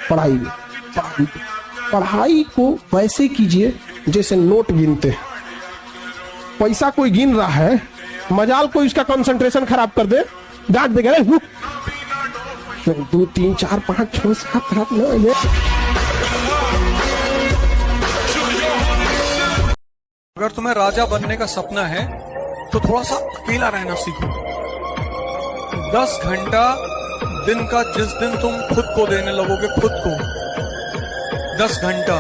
पढ़ाई में पढ़ाई को वैसे कीजिए जैसे नोट गिनते हैं। पैसा कोई गिन रहा है, मजाल कोई इसका कंसंट्रेशन खराब कर दे, डांट देगा 2 3 4 5 6 7 8 9। अगर तुम्हें राजा बनने का सपना है तो थोड़ा सा अकेला रहना सीखो। 10 घंटा दिन का जिस दिन तुम खुद को देने लगोगे, खुद को 10 घंटा,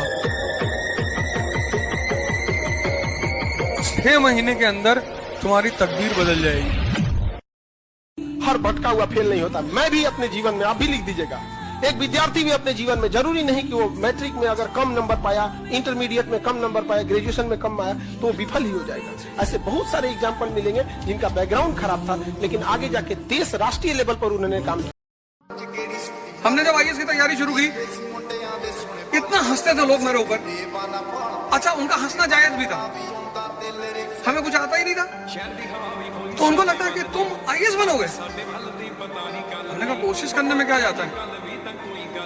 6 महीने के अंदर तुम्हारी तकदीर बदल जाएगी। हर भटका हुआ फेल नहीं होता। मैं भी अपने जीवन में, आप भी लिख दीजिएगा, एक विद्यार्थी भी अपने जीवन में, जरूरी नहीं कि वो मैट्रिक में अगर कम नंबर पाया, इंटरमीडिएट में कम नंबर पाया, ग्रेजुएशन में कम आया तो वो विफल ही हो जाएगा। ऐसे बहुत सारे एग्जाम्पल मिलेंगे जिनका बैकग्राउंड खराब था, लेकिन आगे जाके देश राष्ट्रीय लेवल पर उन्होंने काम किया। हमने जब आईएएस की तैयारी शुरू की, इतना हंसते थे लोग मेरे ऊपर। अच्छा, उनका हंसना जायज भी था, हमें कुछ आता ही नहीं था, तो उनको लगता है कि तुम आईएएस बनोगे। हमने कहा कोशिश करने में क्या जाता है।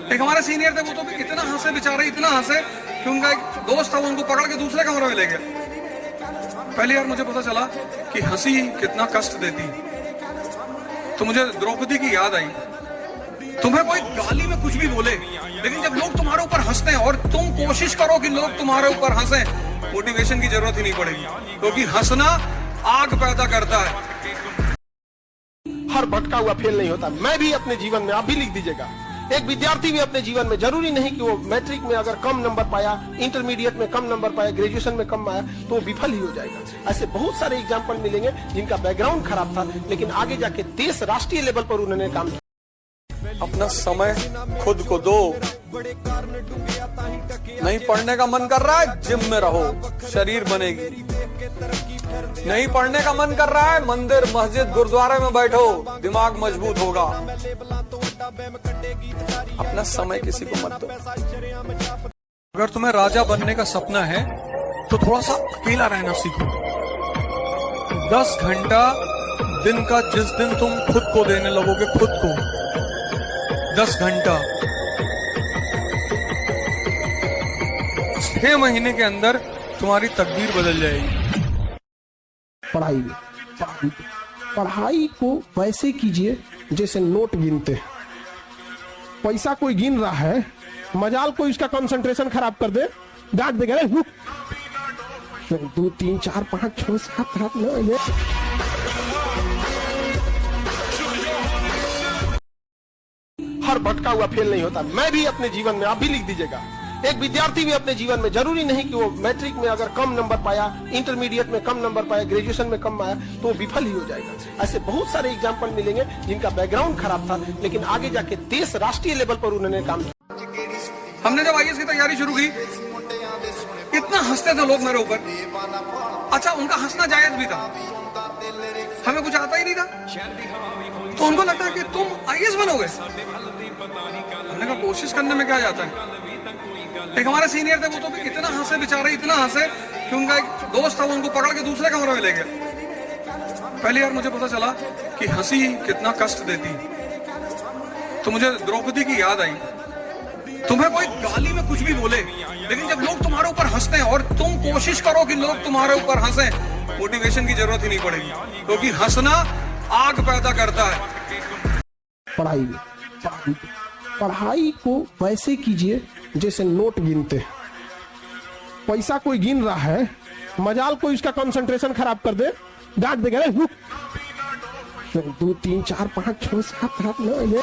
एक हमारे सीनियर थे, वो तो भी इतना हंसे बेचारे, इतना हंसे कि उनका एक दोस्त था, वो उनको पकड़ के दूसरे कमरे में ले गया। पहली बार मुझे पता चला कि हंसी कितना कष्ट देती। तो मुझे द्रौपदी की याद आई। तुम्हें कोई गाली में कुछ भी बोले, लेकिन जब लोग तुम्हारे ऊपर हंसते हैं और तुम कोशिश करो कि लोग तुम्हारे ऊपर हंसे, मोटिवेशन की जरूरत ही नहीं पड़ेगी, क्योंकि हंसना आग पैदा करता है। हर भटका हुआ फेल नहीं होता। मैं भी अपने जीवन में, आप भी लिख दीजिएगा, एक विद्यार्थी भी अपने जीवन में, जरूरी नहीं कि वो मैट्रिक में अगर कम नंबर पाया, इंटरमीडिएट में कम नंबर पाया, ग्रेजुएशन में कम आया तो वो विफल ही हो जाएगा। ऐसे बहुत सारे एग्जाम्पल मिलेंगे जिनका बैकग्राउंड खराब था, लेकिन आगे जाके देश राष्ट्रीय लेवल पर उन्होंने काम किया। अपना समय खुद को दो। नहीं पढ़ने का मन कर रहा है, जिम में रहो, शरीर बनेगी। नहीं पढ़ने का मन कर रहा है, मंदिर मस्जिद गुरुद्वारे में बैठो, दिमाग मजबूत होगा। अपना समय किसी को मत दो। अगर तुम्हें राजा बनने का सपना है तो थोड़ा सा अकेला रहना सीखो। 10 घंटा दिन का जिस दिन तुम खुद को देने लगोगे, खुद को 10 घंटा, 6 महीने के अंदर तुम्हारी तकदीर बदल जाएगी। पढ़ाई को वैसे कीजिए जैसे नोट गिनते हैं। पैसा कोई गिन रहा है, मजाल कोई इसका कंसंट्रेशन खराब कर दे, डांट देगा 2 3 4 5 6 7 8 9। हर भटका हुआ फेल नहीं होता। मैं भी अपने जीवन में, आप भी लिख दीजिएगा, एक विद्यार्थी भी अपने जीवन में, जरूरी नहीं कि वो मैट्रिक में अगर कम नंबर पाया, इंटरमीडिएट में कम नंबर पाया, ग्रेजुएशन में कम आया तो वो विफल ही हो जाएगा। ऐसे बहुत सारे एग्जाम्पल मिलेंगे जिनका बैकग्राउंड खराब था, लेकिन आगे जाके देश राष्ट्रीय लेवल पर उन्होंने काम किया। हमने जब आईएएस की तैयारी शुरू की, इतना हंसते थे लोग मेरे ऊपर। अच्छा, उनका हंसना जायज भी था, हमें कुछ आता ही नहीं था, तो उनको लगता है कि तुम आईएएस बनोगे। हमने कहा कोशिश करने में क्या जाता है। एक हमारे सीनियर थे, वो तो भी इतना हंसे बेचारे, इतना हंसे कि उनका एक दोस्त था, वो उनको पकड़ के दूसरे कमरे में ले गया। पहली बार मुझे पता चला कि हंसी कितना कष्ट देती। तो मुझे द्रौपदी की याद आई। तुम्हें कोई गाली में कुछ भी बोले, लेकिन जब लोग तुम्हारे ऊपर हंसते हैं और तुम कोशिश करो कि लोग तुम्हारे ऊपर हंसे, मोटिवेशन की जरूरत ही नहीं पड़ेगी, क्योंकि हंसना आग पैदा करता है। पढ़ाई को वैसे कीजिए जैसे नोट गिनते हैं। पैसा कोई गिन रहा है, मजाल कोई इसका कंसंट्रेशन खराब कर दे, डांट देगा 2 3 4 5 6 7 8 9।